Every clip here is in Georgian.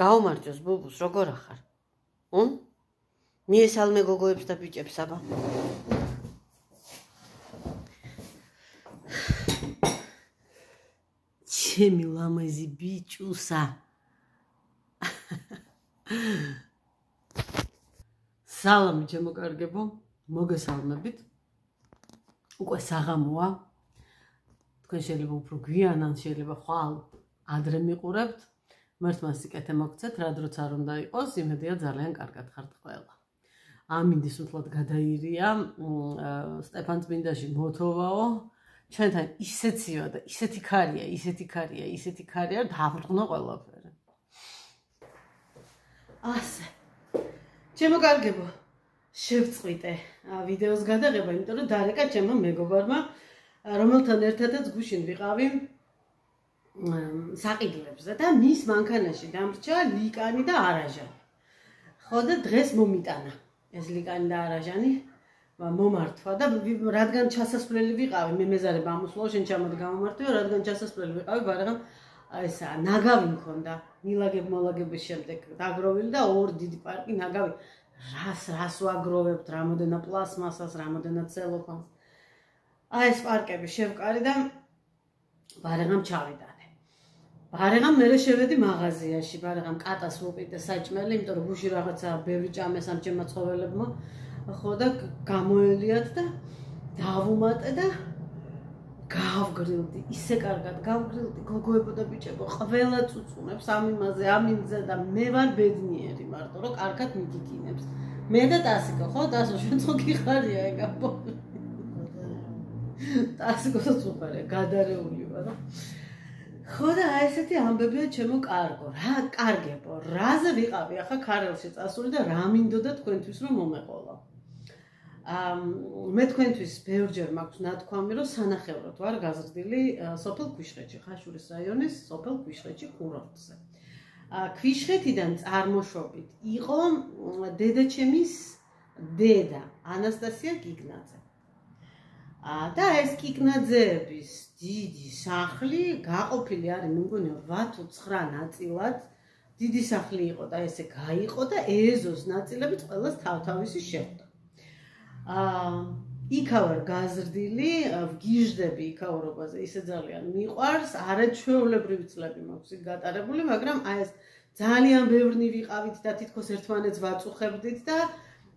გაუმარჯოს ბუბუს, როგორ ახარ? მიესალმე გოგოებს და ბიჭებს, აბა. ჩემი ლამაზი ბიჭუსა. სალამი ჩემო კარგებო, მოგესალმებით. უკვე საღამოა. თქვენ შეიძლება უფრო გვიან, ან შეიძლება ხვალ ადრე მიყურებთ. მართლაც სიკეთე მოგცეთ, რა დროც არ უნდა იყოს, იმედია ძალიან კარგად ხართ ყველა. ამინდის უთლად გადაირია, სტეფანწმინდაში მოთოვაო, ჩვენთან ისეციო და ისეთი ქარია, დააბრუნო ყველაფერი. ასე. ჩემო კარგებო, შევწყვიტე ვიდეოს გადაღება, იმიტომ რომ დარეკა ჩემო მეგობარმა, რომელთან ერთადაც გუშინ ვიყავი საყიდლებზე და მის მანქანაში დამრჩა ლიკანი და არაჟანი. ხო და დღეს მომიტანა ეს ლიკანი და არაჟანი მომართვა და რადგან ჩასასვლელი ვიყავი, მე მეზარე ბამუსლო, შენ ჩამოდი გამომართვიო, რადგან ჩასასვლელი ვიყავი, ბარაღამ ესა ნაგავი მქონდა, მილაგებ-მოლაგების შემდეგ დაგროვილი და ორი დიდი პარკი ნაგავი. რას ვაგროვებთ, რამოდენად პლასმასას, რამოდენად ცელოფანს. ეს პარკები შევკარი და ბარაღამ ჩავიდანე. ბარაღამ მე შევედი მაღაზიაში, ბარაღამ კატას მოვყიდე საჭმელი, იმიტომ რომ გუში რაღაცა ბევრი ჭამეს ამ ჩემმა ცხოველებმა, ხო და გამოელიათ და დავუმატე და გავგრილდი, ისე კარგად გავგრილდი, გოგოებო და ბიჭებო, ყველა წუწუნებს ამ იმაზე, ამ იმზე და მე ვარ ბედნიერი მარტო, რომ კარგად მიგიგინებს. მე და ტასიკო, ხო, ტასო, შენც ხო გიხარია ეგ აბო. ტასიკოსაც უყარია, გადარეული ვარ. ხო და ესეთი ამბებია ჩემო კარგო, რა კარგებო, რაზე ვიყავი ახლა ქარელში წასული და რა მინდოდა თქვენთვის რომ მომეყოლა. მე თქვენთვის ბევრჯერ მაქვს ნათქვამი, რომ სანახევროდ ვარ გაზრდილი სოფელ ქვიშხეთში, ხაშურის რაიონის სოფელ ქვიშხეთში კურორტზე. ქვიშხეთიდან წარმოშობით იყო დედაჩემის დედა ანასტასია კიკნაძე. და ეს კიკნაძეების დიდი სახლი გაყოფილი არის, მე მგონი 8 თუ 9 ნაწილად. დიდი სახლი იყო და ესე გაიყო და ეზოს ნაწილებიც ყველას თავთავისი შეხვდა. იქავარ გაზრდილი, ვგიჟდები იქაურობაზე, ისე ძალიან მიყვარს, არაჩვეულებრივი წლები მაქვს იქ გატარებული, მაგრამ ეს ძალიან ბევრნი ვიყავით და თითქოს ერთმანეთს ვაწუხებდით და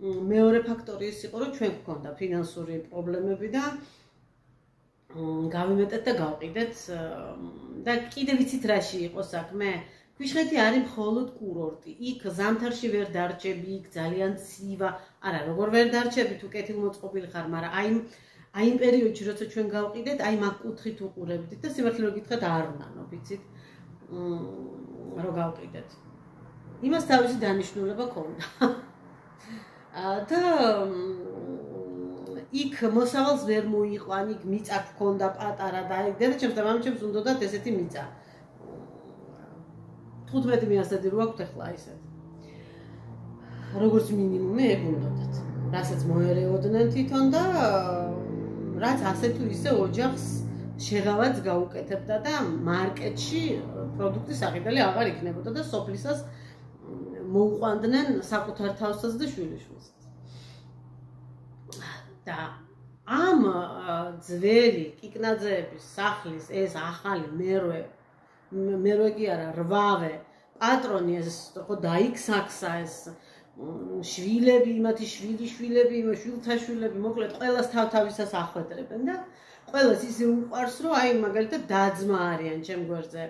მეორე ფაქტორი ის იყო, რომ ჩვენ გვქონდა ფინანსური პრობლემები და გავიმეტეთ და გავყიდეთ და კიდე ვიცით რაში იყო საქმე. ქვიშხეთი არის მხოლოდ კურორტი. იქ ზამთარში ვერ დარჩები, იქ ძალიან ცივა. არა, როგორ ვერ დარჩები, თუ კეთილმოწყობილი ხარ, მაგრამ აი იმ პერიოდში, როცა ჩვენ გავყიდეთ, აი მაგ კუთხით უყურებდით და სიმართლე რომ გითხრათ არ ვნანო, ვიცით, რომ გავყიდეთ. იმას თავისი დანიშნულება ქონდა. და იქ მოსავალს ვერ მოიყვან, იქ მიწა გქონდა პატარა და დედაჩემს და მამჩემს უნდათ ესეთი მიწა. 15 მიასადი რო აქვთ ახლა ისეთ. როგორც მინიმუმი ეგ უნდათ. რასაც მოერეოდნენ თვითონ და რაც ასე თუ ისე ოჯახს შეღავაც გაუკეთებდა და მარკეტში პროდუქტის აღებელი აღარ იქნებოდა და სოფლისას მოუყვანდნენ საკუთარ თავსაც და შვილიშვილსაც. და ამ ძველი კიკნაძეების სახლის ეს ახალი მერვე კი არა, 8-ვე პატრონი ეს ხო დაიქსაქსა ეს შვილები, იმათი შვილიშვილები, შვილთა შვილები, მოკლედ ყველას თავთავისას ახვედრებენ და ყველას ისე უყვარს, რომ აი მაგალითად დაძმა არიან ჩემ გვერდზე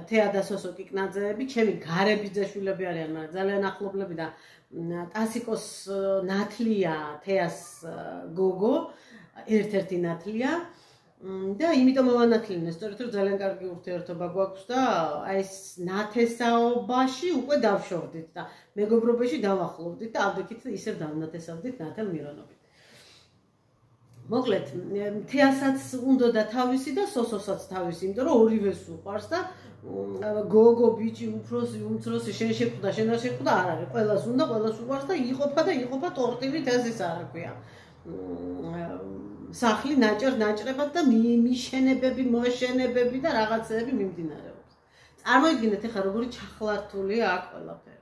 თეა და სოსო კიკნაძეები, ჩემი გარები ძაშვილები არიან, მაგრამ ძალიან ახლობლები და ტასიკოს ნათლია, თეას გოგო, ერთ-ერთი ნათლია და იმიტომ მოვანათლინე, სწორედ რომ ძალიან კარგი ურთიერთობა გვაქვს და აი ეს ნათესაობაში უკვე დავშორდით და მეგობრობაში დავახლოვდით და ავდექით ისევ დავნათესავდით ნათელ მირონობით. მოკლედ, თეასაც უნდა თავისი და სოსოსაც თავისი, იმიტომ რომ ორივეს უყვარს და გოგო, ბიჭი, უფროსი, უმცროსი, შენ შეხვდა, შენ არ შეხვდა, არ არის. ყველას უნდა, ყველას უყვარს და იყოფა ტორტივით ეს არა ქვია. სახლი ნაჭრებად და მიშენებები, მოშენებები და რაღაცეები მიმდინარეობს. წარმოიდგინეთ ახლა როგორი ჩახლართულია აქ ყველაფერი.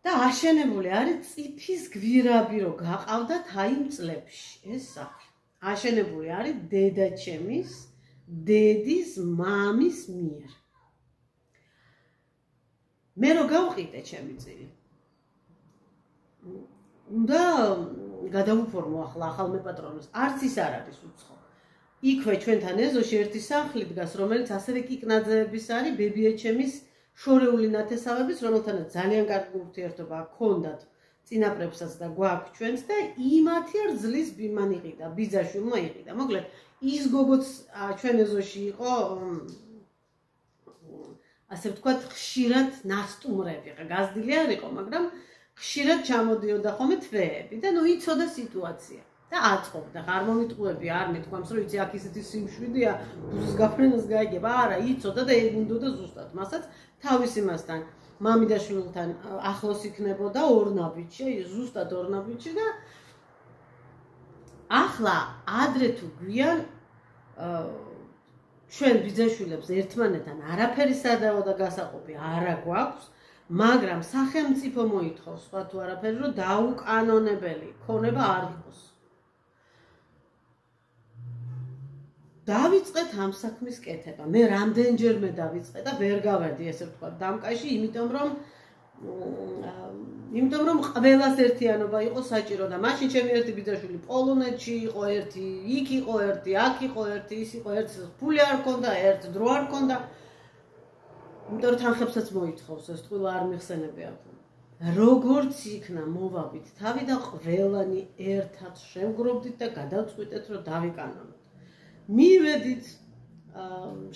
და აშენებული არის წიფის გვირაბი, რომ გაყავდათ აი იმ წლებში ეს სახლი. აშენებული არის დედაჩემის, დედის, მამის მიერ. მე რო გავყიდე ჩემი წილი. უნდა გადავუფორმო ახლა ახალ მეპატრონეს. არც ის არ არის უცხო. იქვე ჩვენთან ეზოში ერთი სახლი დგას, რომელიც ასევე კიკნაძეების არის, ბებიაჩემის შორეული ნათესავების, რომელთანაც ძალიან კარგი ურთიერთობა ჰქონდათ წინაპრებსაც და გვაქვს ჩვენს და იმათი არ ძლის მან იყიდა, ბიძაშვილმა იყიდა. მოკლედ, ის გოგოც ჩვენ ეზოში იყო ასე ვთქვათ, ხშირად ნასტუმრები, გაზრდილი არ იყო, მაგრამ ხშირად ჩამოდიოდა ხოლმე თვეები და ნუ იცოდა სიტუაცია. და აწყობდა, არ მომიტყუები, არ მithქვამს, რომ იცი აქ ისეთი სიმშვიდეა, ბუზის გაფრენას გაიგება, არა, იცოდა და ეგუნდოდა ზუსტად. მასაც თავის იმასთან, მამიდაშვილთან ახლოს იქნებოდა ორნაბიჯი, ზუსტად ორნაბიჯი და ახლა ადრე თუ გვიან ჩვენ ბიძაშვილებს ერთმანეთთან არაფერი სადაო და გასაყოფი არა გვაქვს, მაგრამ სახელმწიფო მოითხოვს სხვა თუ არაფერი, რომ დაუკანონებელი ქონება არ იყოს. დავიწყეთ ამ საქმის კეთება. მე რამდენჯერმე დავიწყე და ვერ გავერდი, ესე ვთქვათ, დამკაში, იმიტომ რომ ყველას ერთიანობა იყო საჭირო და მაშინ ჩემი ერთი ბიძაშვილი პოლონეთში იყო, ერთი იქ იყო, ერთი აქ იყო, ერთი ის იყო, ერთ ფული არ ჰქონდა, ერთ დრო არ ჰქონდა. იმიტომ რომ თანხებსაც მოითხოვს, ეს ყველა არ მიხსენებია. როგორც იქნა მოვავით თავი და ყველანი ერთად შევგროვდით და გადავწყვიტეთ, რომ დავიკანონოთ. მივედით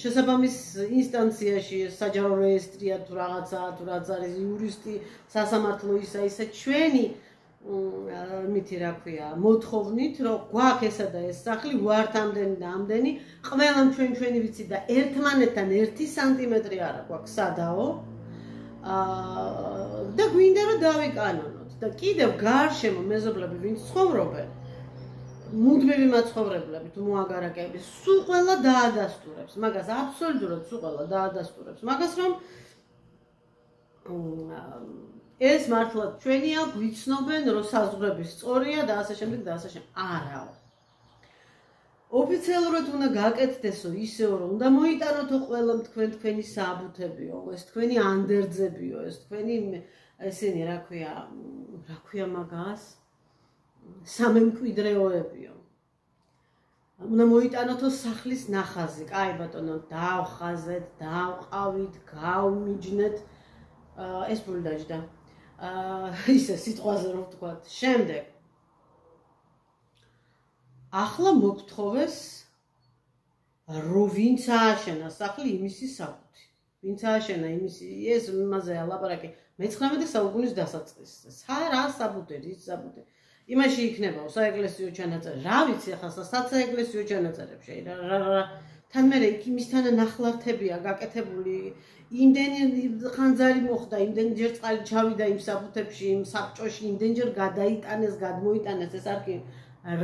შესაბამის ინსტანციაში, საჯარო რეესტრია თუ რაღაცა, თუ რაც არის იურისტი, სასამართლო ისა ჩვენი მითი რა ქვია, მოთხოვნით, რომ გვაქვს ესა და ეს სახლი, ვართ ამდენი და ამდენი, ყველამ ჩვენი ვიცი და ერთმანეთთან 1 სანტიმეტრი არა გვაქვს სადაო. და გვინდა რომ დავიკანონოთ და კიდევ გარშემო მეზობლები ვინც ცხოვრობენ მუდმივი მაცხოვრებლები თუ მოაგარაკეები სულ ყველა დაადასტურებს მაგას აბსოლუტურად სულ ყველა დაადასტურებს მაგას რომ ეს მართლაც ჩვენია გვიცნობენ რომ საზღვრები სწორია და ასე შემდეგ და ასე შემდეგ არაო ოფიციალურად უნდა გაკეთდესო ისეო რომ უნდა მოიტანოთო ყველა თქვენი საბუთებიო ეს თქვენი ანდერძებიო ეს თქვენი ესენი რა ქვია მაგას სამემკვიდრეოებიო უნდა მოიტანოთო სახლის ნახაზი კაი ბატონო დავხაზეთ დავყავით გავმიჯნეთ ეს ფული დაჯდა ისე სიტყვაზე რომ ვთქვათ შემდეგ ახლა მოგთხოვეს რომ ვინც ააშენა სახლი იმისი საბუთი ვინც ააშენა იმისი ეს იმაზე ლაპარაკი მე-19 საუკუნის დასაწყისზე რა საბუთი ის საბუთი იმაში იქნება საეკლესიო ჩანაწერი რა ვიცი ახლა საეკლესიო ჩანაწერებში რა თან მე იმისთან ნახლართებია გაკეთებული იმდენი ხანძარი მოხდა იმდენჯერ წყალი ჩავიდა იმ საბუთებში იმ საბჭოში იმდენჯერ გადაიტანეს გადმოიტანეს ეს არქი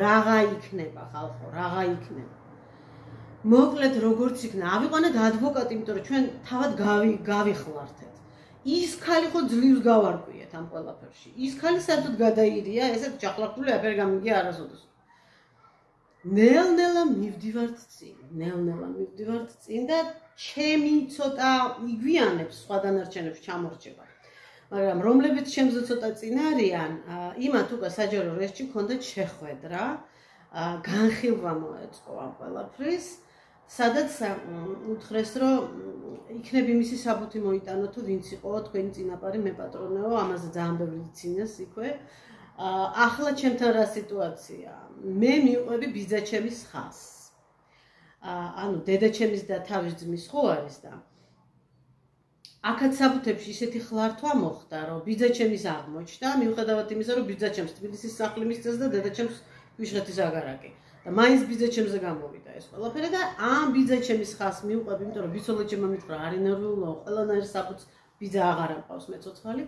რაღა იქნება ხალხო, რაღა იქნება. მოკლედ როგორც იქნა, ავიყვანეთ ადვოკატი, იმიტომ რომ ჩვენ თავად გავიხლართეთ. ის ხალი ხო ძლივს გავარკვიეთ ამ ყველაფერში. ის ხალი საერთოდ გადაირია, ესეთ ჩახლართული აფერი გამიგია არასოდეს. ნელ-ნელა მივდივართ წინ და ჩემი ცოტა იგვიანებს სხვა დანარჩენებს ჩამორჩება. მაგრამ რომლებიც ჩემზე ცოტა წინ არიან, იმათ უკვე საჯარო რეესტრში ჰქონდათ შეხვედრა, განხილვა მოეწყო ამ ყველაფრის, სადაც უთხრეს, რომ იქნებ იმისი საბუთი მოიტანოთო, ვინც იყო თქვენი წინაპარი მეპატრონეო, ამაზე ძალიან ბევრი იცინეს იქვე. ახლა ჩემთან რა სიტუაცია? მე მივყვები ბიძაჩემის ხაზს. ანუ დედაჩემის და თავის ძმის ხო არის და აქაც საბუთებში ისეთი ხლართვა მოხდა, რომ ბიძაჩემის აღმოჩნდა, მიუხედავად იმისა, რომ ბიძაჩემს თბილისის სახლი მისცეს და დედაჩემს ქვიშხეთის აგარაკი. და მაინც ბიძაჩემზე გამოვიდა ეს ყველაფერი და ამ ბიძაჩემის ხაზს მივყვები, იმიტომ რომ ბიცოლეჩემმა მითხრა, არ ინერვიულო, ყველანაირ საბუთს ბიძა აღარ ამყავს მეცოცხალი.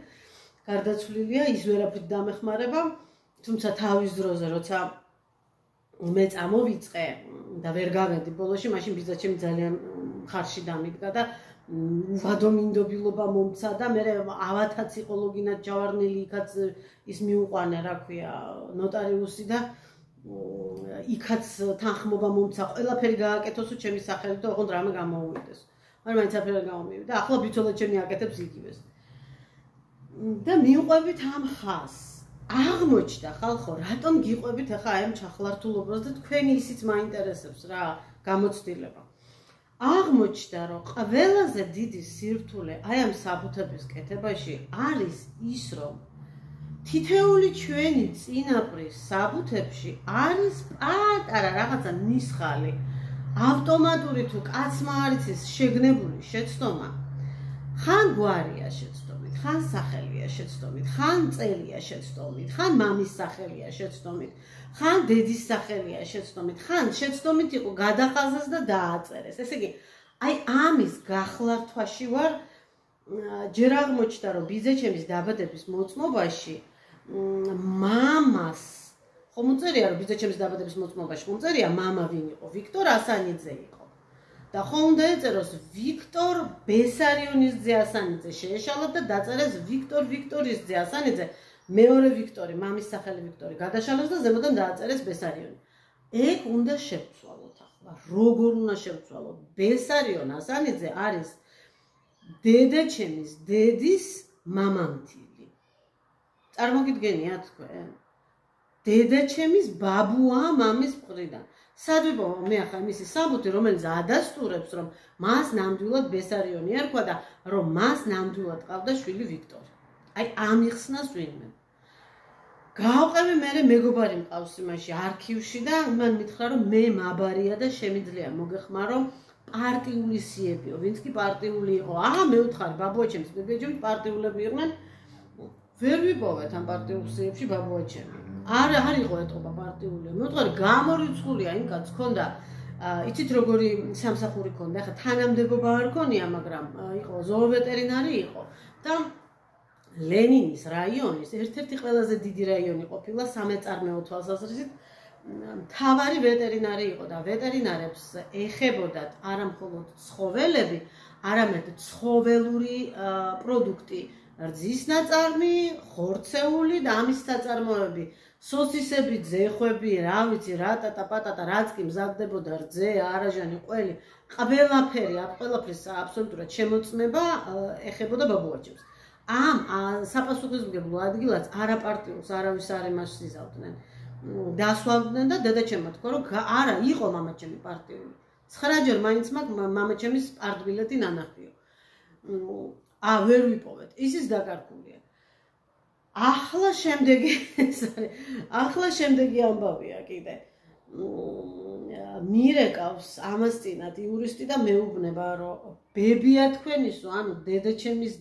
გარდაცვლილია, ის ვერაფრით დამეხმარება, თუმცა თავის დროზე, როცა მე წამოვიწყე და ვერ გავედი ბოლოში, მაშინ ბიძაჩემი ძალიან მხარში დამიდგა და უბადო მინდობილობა მომცა და მე ავათაც იყო ლოგინად ჯავარნელი იქაც ის მიუყვანა რა ქვია ნოტარიუსი და იქაც თანხმობა მომცა ყველაფერი გააკეთოსო ჩემი სახელით და ოღონდ რამე გამოუვიდეს მაგრამ მაინც აფერი გამომივიდა ახლა ბიჭოლა ჩემი აკეთებს იგივეს და მიუყვებით ამ ხას აღმოჩნდა ხალხო რატომ გიყვებით ახლა აი ამ ჩახლართულობას და თქვენი ისიც მაინტერესებს რა გამოცდილება აღმოჩნდა რომ ყველაზე დიდი სირთულე აი ამ საბუთების კეთებაში არის ის რომ თითეული ჩვენი წინაპრის საბუთებში არის პატარა რაღაცა ნისხალი ავტომატური თუ კაცმა არის ის შეგნებული შეცდომა ხან გვარია შეცდომით ხან სახელია შეცდომით ხან წელია შეცდომით ხან მამის სახელია შეცდომით ხან დედის სახელია შეცდომით ხან შეცდომით იყო გადახაზეს და დააწერეს ესე იგი აი ამის გახლართვაში ვარ ჯერ აღმოჩნდა რომ ბიძაჩემის დაბადების მოწმობაში მამას ხომ უწერია რომ ბიძაჩემის დაბადების მოწმობაში უწერია მამა ვინ იყო ვიქტორ ასანიძე იყო და ხომ უნდა ეწეროს ვიქტორ ბესარიონის ძე ასანიძე შეეშალა და დაწერეს ვიქტორ ვიქტორის ძე ასანიძე მეორე ვიქტორი მამის სახელი ვიქტორი გადაშალეს და ზემოდან დააწერეს ბესარიონი ეგ უნდა შევცვალოთ ახლა როგორ უნდა შევცვალოთ ბესარიონ ასანიძე არის დედაჩემის დედის მამამთილი წარმოგიდგენიათ თქვენ დედაჩემის ბაბუაა მამის მხრიდან სადვიბო მე ახლა მისი საბუთი რომელიც ადასტურებს რომ მას ნამდვილად ბესარიონი ერქვა და რომ მას ნამდვილად ყავდა შვილი ვიქტორი აი ამიხსნას ვინმე გავყევი მე მეგობარი მყავს იმაში არქივში და მან მითხრა რომ მე მაბარია და შემიძლია მოგეხმარო პარტიული სიებიო ვინც კი პარტიული იყო აჰა მე ვთხარი ბაბუაჩემს ბებიაჩემს პარტიულები იყვნენ ვერ ვიპოვეთ ამ პარტიულ სიებში ბაბუაჩემი არ იყო ეტყობა პარტიული მე ვთხარი გამორიცხულია იმ კაცს ქონდა იცით როგორი სამსახური ქონდა ახლა თანამდებობა არ ქონია მაგრამ იყო ზოოვეტერინარი იყო და ლენინის რაიონის ერთ-ერთი ყველაზე დიდი რაიონი ყოფილა სამეწარმეო თვალსაზრისით მთავარი ვეტერინარი იყო და ვეტერინარებს ეხებოდათ არა მხოლოდ ცხოველები, არამედ ცხოველური პროდუქტი, რძის ნაწარმი, ხორცეული და ამის საწარმოები, სოსისები, ძეხვები, რა ვიცი, რატატა, პატატა, რაც კი მზადდებოდა რძე, არაჟანი, ყველი, ყველაფერი, ყველაფრის აბსოლუტურად შემოწმება ეხებოდა ბაბუაჩემს. ამ საპასუხისმგებლო ადგილას არაპარტიულს არავის არ ემასიზავდნენ. დასვამდნენ და დედაჩემმა თქვა რომ არა იყო მამაჩემი პარტიული 9 ჯერ მაინც მამაჩემის პარტბილეტი ნანახიო ვერ ვიპოვეთ ისიც დაკარგულია ახლა შემდეგი ამბავია კიდე მირეკავს ამას წინათ იურისტი და მეუბნება რომ ბებია თქვენისო ანუ დედაჩემის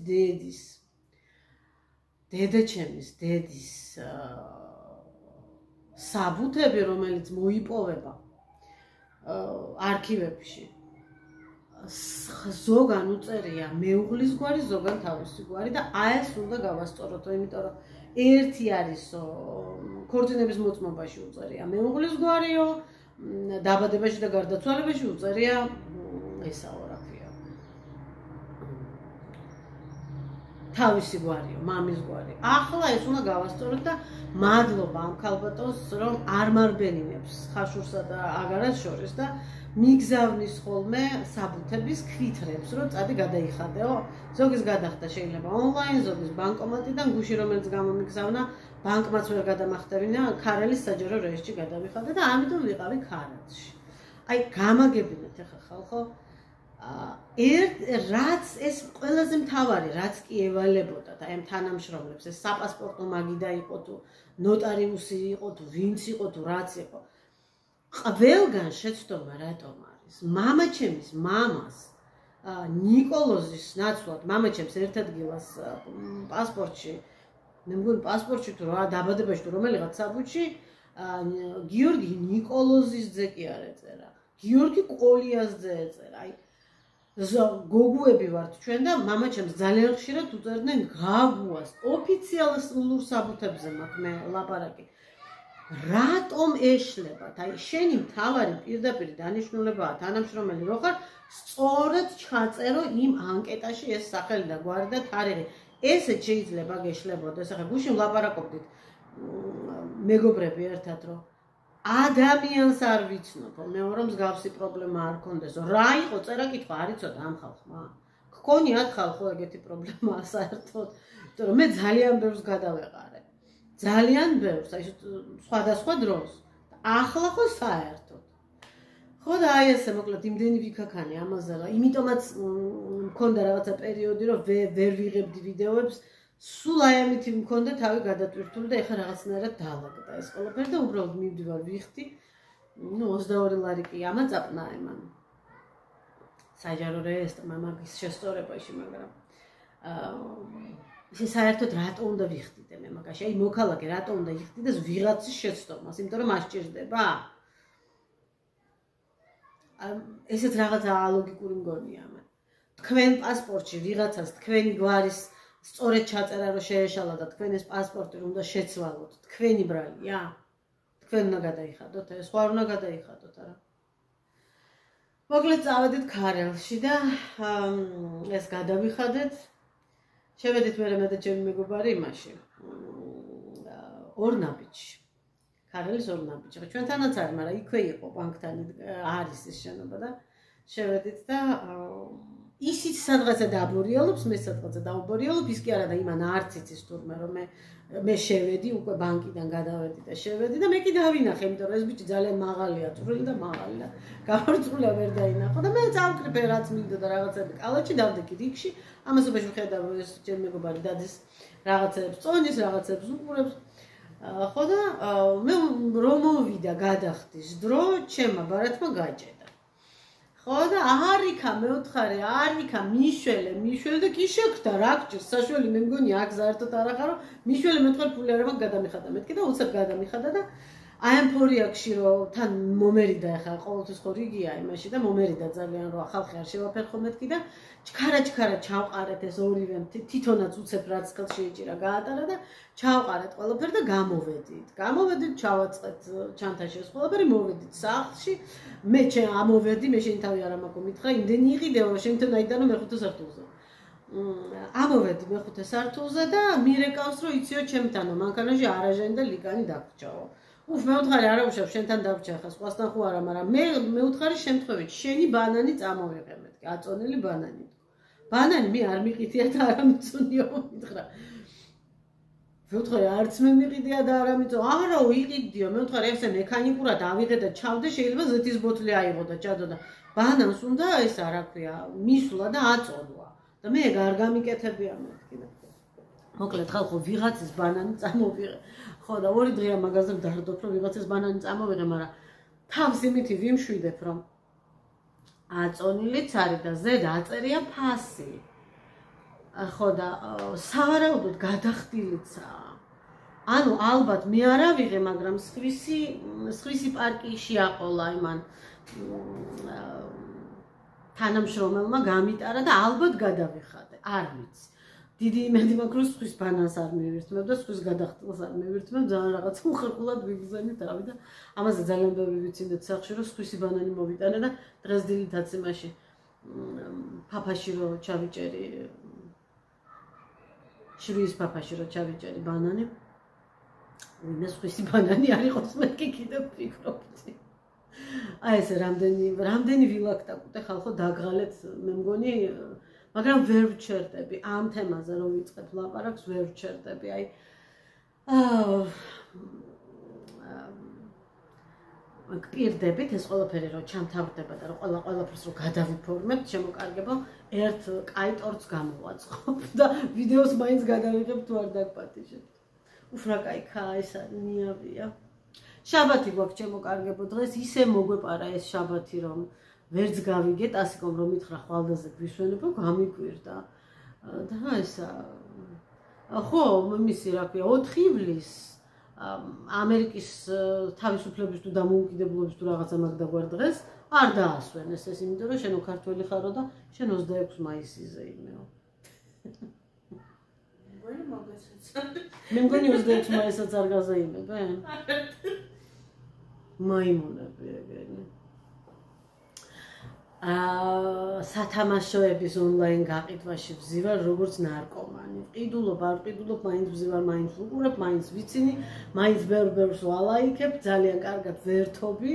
დედის საბუთები რომელიც მოიპოვება არქივებში ზოგან უწერია მეუღლის გვარი ზოგან თავისი გვარი და ეს უნდა გავასწოროთ იმიტომ რომ ერთი არისო ქორწინების მოწმობაში უწერია მეუღლის გვარიო დაბადებაში და გარდაცვალებაში უწერია ესაო რა ქვია თავისი გვარიო მამის გვარი ახლა ეს უნდა გავასწოროთ და მადლობა ამ ქალბატონს რომ არ მარბენინებს ხაშურსა და აგარას შორის და მიგზავნის ხოლმე საბუთების ქვითრებს რომ წადი გადაიხადეო ზოგის გადახდა შეიძლება ონლაინ ზოგის ბანკომატიდან გუში რომელიც გამომიგზავნა ბანკმაც ვერ გადამახტევინა ქარელის საჯარო რეესტრში გადავიხადე და ამიტომ ვიყავი ქარატში აი გამაგებინეთ ახლა ხალხო რაც ეს ყველაზე მთავარი რაც კი ევალებოდათ აი ამ თანამშრომლებს ეს საპასპორტო მაგიდა იყო თუ ნოტარიუსი იყო თუ ვინც იყო თუ რაც იყო ყველგან შეცდომა რატომ არის მამაჩემის მამას ნიკოლოზის ნაცვლად მამაჩემს ერთ ადგილას პასპორტში მე მგონი პასპორტში თუ რა დაბადებაში თუ რომელიღაც საბუთში გიორგი ნიკოლოზის ძე კი არ ეწერა გიორგი ყოლიას ძე ეწერა აი გოგუები ვართ ჩვენ და მამაჩემს ძალიან ხშირად უწერდნენ გაგუას ოფიციალურ საბუთებზე მაქვს მე ლაპარაკი რატომ ეშლებათ? აი შენი მთავარი პირდაპირ დანიშნულებაა თანამშრომელი რო ხარ, სწორად ჩაწერო იმ ანკეტაში ეს სახელი და გვარი და თარიღი. ესეც შეიძლება გეშლებოდეს. ახლა გუშინ ვლაპარაკობდით მეგობრები ერთად რომ ადამიანს არ ვიცნობ, მეორე მსგავსი პრობლემა არ ქონდეს. რა იყო წერა-კითხვა არ იცოდა ამ ხალხმა? გქონიათ ხალხო ეგეთი პრობლემა საერთოდ? იმიტომ რომ მე ძალიან ბევრს გადავეყარე. ძალიან ბევრს, აი სხვადასხვა დროს. ახლა ხო საერთოდ. ხო და აი ესე მოკლედ იმდენი ვიქაქანი ამაზე რა. იმიტომაც მქონდა რაღაცა პერიოდი რომ ვერ ვიღებდი ვიდეოებს. სულ აი ამით მქონდა თავი გადატვირთული და ეხლა რაღაცნაირად დაალაგდა ეს ყველაფერი და უბრალოდ მივდივარ ვიხდი. 22 ლარი კი ამაწაფნა მან. საჯარო რეესტრმა მაგის შესწორებაში, მაგრამ ეს საერთოდ რატო უნდა ვიხდიდე მე მაგაში? აი მოქალაქე რატო უნდა იხდიდეს ვიღაცის შეცდომას, იმიტომ რომ მას სჭირდება? ესეც რაღაცა ალოგიკური მგონია მე. თქვენ პასპორტში ვიღაცას თქვენი გვარის სწორედ ჩაწერა რომ შეეშალა და თქვენ ეს პასპორტი უნდა შეცვალოთ. თქვენი ბრალია? თქვენ უნდა გადაიხადოთ ეს, სხვა არ უნდა გადაიხადოთ არა? მოკლედ წავედით ქარელში და ეს გადავიხადეთ. შევედით მე და ჩემი მეგობარი იმაში. ორნაბიჯში. ქარელის ორნაბიჯში. ჩვენთანაც არის, მაგრამ იქვე იყო ბანკთან არის ეს შენობა და შევედით და ისიც სადღაცა დააბორიალობს, მე სადღაცა დააბორიალობ, ის კი არა და იმან არც იცის თურმე რომ მე შევედი, უკვე ბანკიდან გადავედი და შევედი და მე კი დავინახე, იმიტომ რომ ეს ბიჭი ძალიან მაღალია, წვრილი და მაღალი და გამორწმულა ვერ დაინახო და მე წავკრიფე რაც მინდოდა რაღაცები კალათში დავდექი რიგში, ამასობაში ვხედავ რომ ეს ჩემი მეგობარი დადის რაღაცებს წონის, რაღაცებს უყურებს. ხო და მე რომ მოვიდა გადახდის დრო, ჩემმა ბარათმა გაჭედა. ხო და არიქა მეუთხარი, არიქა მიშველე და კი შეგდა რა გჭირს, საშველი მე მგონი აქ საერთოდ არ ახარო, მიშველე მეთხარ ფული არ მაქვს გადამიხადა მეთქი და უცებ გადამიხადა და აი ამ ფორიაქში რომ თან მომერიდა ახლა ყოველთვის ხო რიგია იმაში და მომერიდა ძალიან რომ ხალხი არ შევაფერხო მეთქი და ჩქარა ჩავყარეთ ეს ორივე თვითონაც უცებ რაც ხელს შეიჭირა გაატარა და ჩავყარეთ ყველაფერი და გამოვედით ჩავაწყეთ ჩანთაში ეს ყველაფერი მოვედით სახლში მე ამოვედი მე შენ თავი არ ამაკო მითხრა იმდენი იყიდეო შენ თვითონ რომ მეხუთე სართულზე ამოვედი მეხუთე სართულზე და მირეკავს რომ იციო ჩემთანო მანქანაში არაჟანი და ლიგანი დაგვრჩაო უფ მე უთხარი არა უშავ შენთან დავჭა ხა სხვასთან ხო არა მაგრამ მე უთხარი შემთხვევით შენი ბანანი წამოვიღე მეთქი აწონილი ბანანი მე არ მიყიდია და არ ამწუნიო მითხრა მე უთხარი არც მე მიყიდია და არ ამიწო არა ვიყიდიო მე უთხარი ესე მექანიკურად ავიღე და ჩავდე შეიძლება ზეთის ბოთლი აიღო და ჭადო და ბანანს უნდა ეს რა ქვია მისვლა და აწონვა და მე არ გამიკეთებია მეთქი და მოკლედ ხალხო ვიღაცის ბანანი წამოვიღე ხო და ორი დღეა მაგაზე ვდარდობ რომ ვიღაცის ბანანი წამოვიღე მაგრამ თავს იმითი ვიმშვიდებ რომ აწონილიც არის და ზედ აწერია ფასი ხო და სავარაუდოდ გადახდილიცაა ანუ ალბათ მე არ ავიღე მაგრამ სხვისი პარკი შეაყოლა იმან თანამშრომელმა გამიტარა და ალბათ გადავიხადე არ ვიცი დიდი იმედი მაქვს რომ სხვის ბანანს არ მივირთმევ და სხვის გადახდილს არ მივირთმევ ძალიან რაღაც უხერხულად ვიგზავნით რავი და ამაზე ძალიან ბევრი ვიცინდეთ სახში რომ სხვისი ბანანი მოვიტანე და დღეს დილითაც იმაში ფაფაში რო ჩავიჭერი შვილის ფაფაში რო ჩავიჭერი ბანანი ვინმე სხვისი ბანანი არ იყოს მეთქი კიდევ ვფიქრობდი აი ესე რამდენი ვილაქტაკუტე ხალხო დაგღალეთ მე მგონი მაგრამ ვერ ვჩერდები ამ თემაზე რომ ვიწყებ ლაპარაკს ვერ ვჩერდები აი გპირდებით ეს ყველაფერი რომ ჩამთავრდება და რომ ყველაფერს რომ გადავიფორმებთ შემოკარგებო ერთ კაი ტორტს გამოვაწყობ და ვიდეოს მაინც გადავიღებ თუ არ დაგპატიჟებთ უფრა კაი ეს ნიავია შაბათი გვაქვს შემოკარგებო დღეს ისე მოგვეპარა ეს შაბათი რომ ვერც გავიგეთ ასიკომ რომ მითხრა ხვალდაზე გვისვენებო გამიკვირდა და ესა ხო მისი რა ქვია 4 ივლისს ამერიკის თავისუფლების თუ დამოუკიდებლობის თუ რაღაცა მაგ დაგვარ დღეს არ დაასვენეს ეს იმიტომ რომ შენ ქართველი ხარო და შენ 26 მაისზე იმეო მე მგონი 26 მაისაც არ გაზაიმებენ მაიმუნები ეგენი. სათამაშოების ონლაინ გაყიდვაში ვზივარ როგორც ნარკომანი. ყიდულობ, არ ყიდულობ, მაინც ვზივარ, მაინც ვუყურებ, მაინც ვიცინი, მაინც ბევრ-ბევრს ვალაიქებ, ძალიან კარგად ვერთობი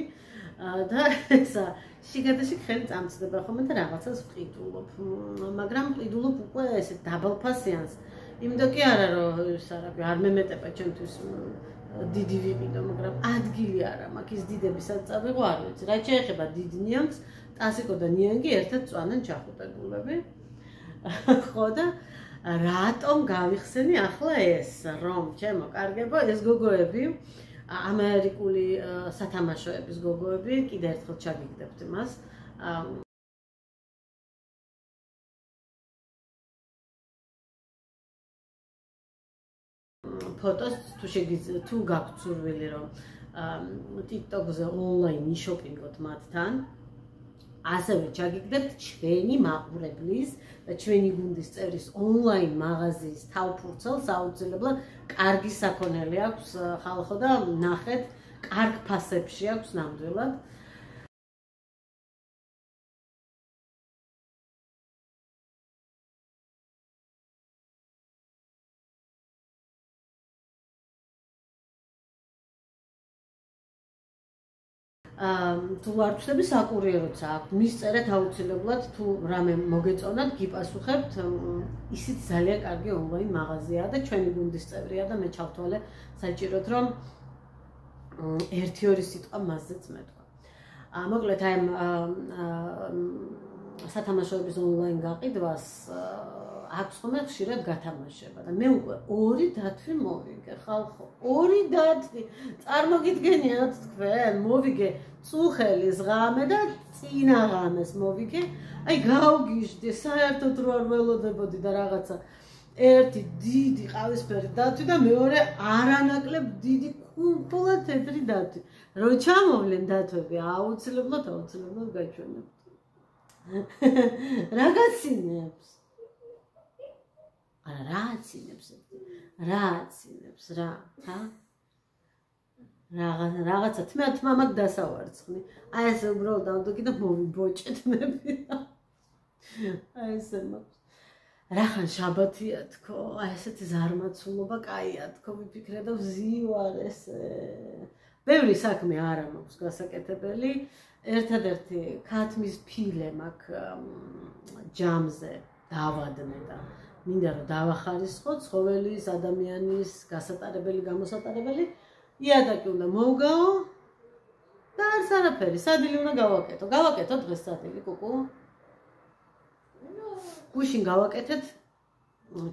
და ესა შიგადაში ხელი წამწდება ხოლმე და რაღაცას ვყიდულობ. მაგრამ ვყიდულობ უკვე ესე დაბალფასიანს. იმიტომ კი არა რომ ეს არ მემეტება ჩემთვის დიდი ვიყიდო, მაგრამ ადგილი არა მაქვს ის დიდებისაც წავიღო არ ვიცი. რაც შეეხება დიდ ნიანგს, ტასიკო და ნიანგი ერთად წვანენ ჩახუტებულები. ხო და რატომ გავიხსენი ახლა ეს, რომ ჩემო კარგებო, ეს გოგოები, ამერიკული სათამაშოების გოგოები, კიდე ერთხელ ჩაგიგდებთ იმას. ფოტოს თუ გაქვთ სურვილი რომ TikTok-ზე ონლაინ იშოპინგოთ მათთან, ასევე ჩაგიგდებთ ჩვენი მაყურებლის და ჩვენი გუნდის წევრის ონლაინ მაღაზიის თავფურცელს აუცილებლად კარგი საქონელი აქვს ხალხო და ნახეთ, კარგ ფასებში აქვს ნამდვილად. თუ არ ვწდები საკურიეროც აქვს, მისწერეთ აუცილებლად თუ რამე მოგეწონათ, გიპასუხებთ, ისიც ძალიან კარგი ონლაინ მაღაზიაა და ჩვენი გუნდის წევრია და მე ჩავთვალე საჭიროდ რომ 1-2 სიტყვა მასზეც მეთქვა. მოკლედ აი სათამაშოების ონლაინ გაყიდვას აქვს ხოლმე ხშირად გათამაშება და მე უკვე 2 დათვი მოვიგე ხალხო, 2 დათვი წარმოგიდგენიათ თქვენ, მოვიგე წუხელის ღამე და წინა ღამეს მოვიგე, აი გავგიჟდი, საერთოდ რო არ ველოდებოდი და რაღაცა ერთი დიდი ყავისფერი დათვი და მეორე არანაკლებ დიდი კუმპულა თეთრი დათვი. რო ჩამოვლენ დათვები, აუცილებლად გაჩვენებთ. რა გაცინებს? არა, რა აცინებს, რა? რაღაცა თმა მაგ დასავარცხნი. აი ესე უბრალოდ დავდოგი და მოვიბოჭეთ მე. აი ესე მაქვს. რახან შაბათია თქო, აი ესეთი ზარმაცულობა კაია თქო, ვიფიქრე და ვზივარ ესე. ბევრი საქმე არა მაქვს გასაკეთებელი. ერთადერთი ქათმის ფილე მაქვს ჯამზე დავადნე და მინდა რომ დავახარისხო ცხოველის, ადამიანის გასატარებელი, გამოსატარებელი იადაკი უნდა მოვგაო და არც არაფერი, სადილი უნდა გავაკეთო. გავაკეთო დღეს სადილი, კუკუ. გუშინ გავაკეთეთ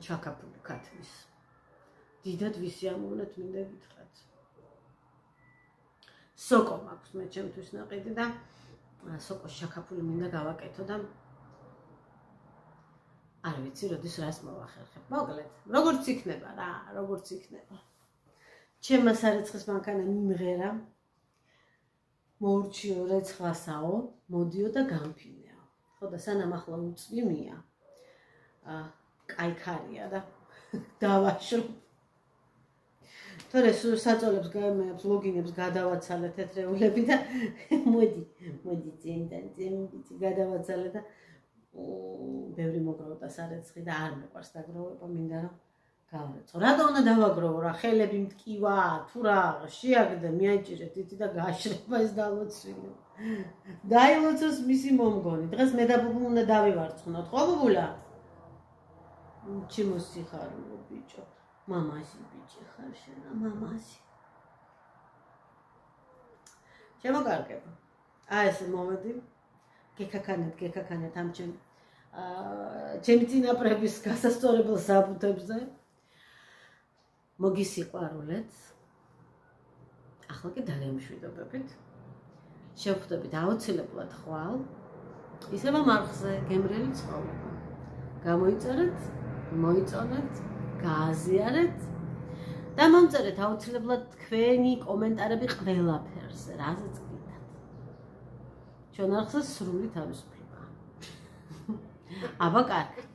ჩაკაფული ქათმის. დიდად ვისი ამოვნეთ მინდა გითხრათ. სოკო მაქვს მე ჩემთვის ნაყიდი და სოკოს ჩაკაფული მინდა გავაკეთო და არ ვიცი როდის რას მოვახერხებ. მოკლედ, როგორც იქნება რა, როგორც იქნება. ჩემმა სარეცხის მანქანა მიმღერა. მოურჩიო რეცხვასაო, მოდიო და გამფინეო. ხო და სანამ ახლა უწვიმია. კაიქარია და დავაშრობ. თორე საწოლებს გამეებს, ლოგინებს გადავაცალე თეთრეულები და მოდი წინ გადავაცალე და ბევრი მოგროვდა სარეცხი და არ მეყვარს დაგროვება, მინდა რომ გავრეცხო. რატო უნდა დავაგროვო რა, ხელები მტკივა, თუ რა, შეაგდე, მიაჭირეთ იცი და გაშრება ეს დალოცვილი. დაილოცოს მისი მომგონი. დღეს მე და ბუბუ უნდა დავივარცხნოთ, ხო ბუბულა? ჩიმოსი ხარ ბიჭო. მამასი ბიჭი ხარ შენ, მამასი. შემოგარგება. აი ეს მომედი. გეკაქანეთ ამ ჩემი წინაპრების გასასწორებელ საბუთებზე. მოგისიყვარულეთ. ახლა კი ძალიან მშვიდობებით. შევხვდებით აუცილებლად ხვალ. ისევ ამ არხზე გემრიელი ცხოვრება. გამოიწერეთ, მოიწონეთ, გააზიარეთ და მომწერეთ აუცილებლად თქვენი კომენტარები ყველაფერზე, რაზეც გინდათ. ჩვენ არხზე სრული თავისუფლება. აბა კარგად.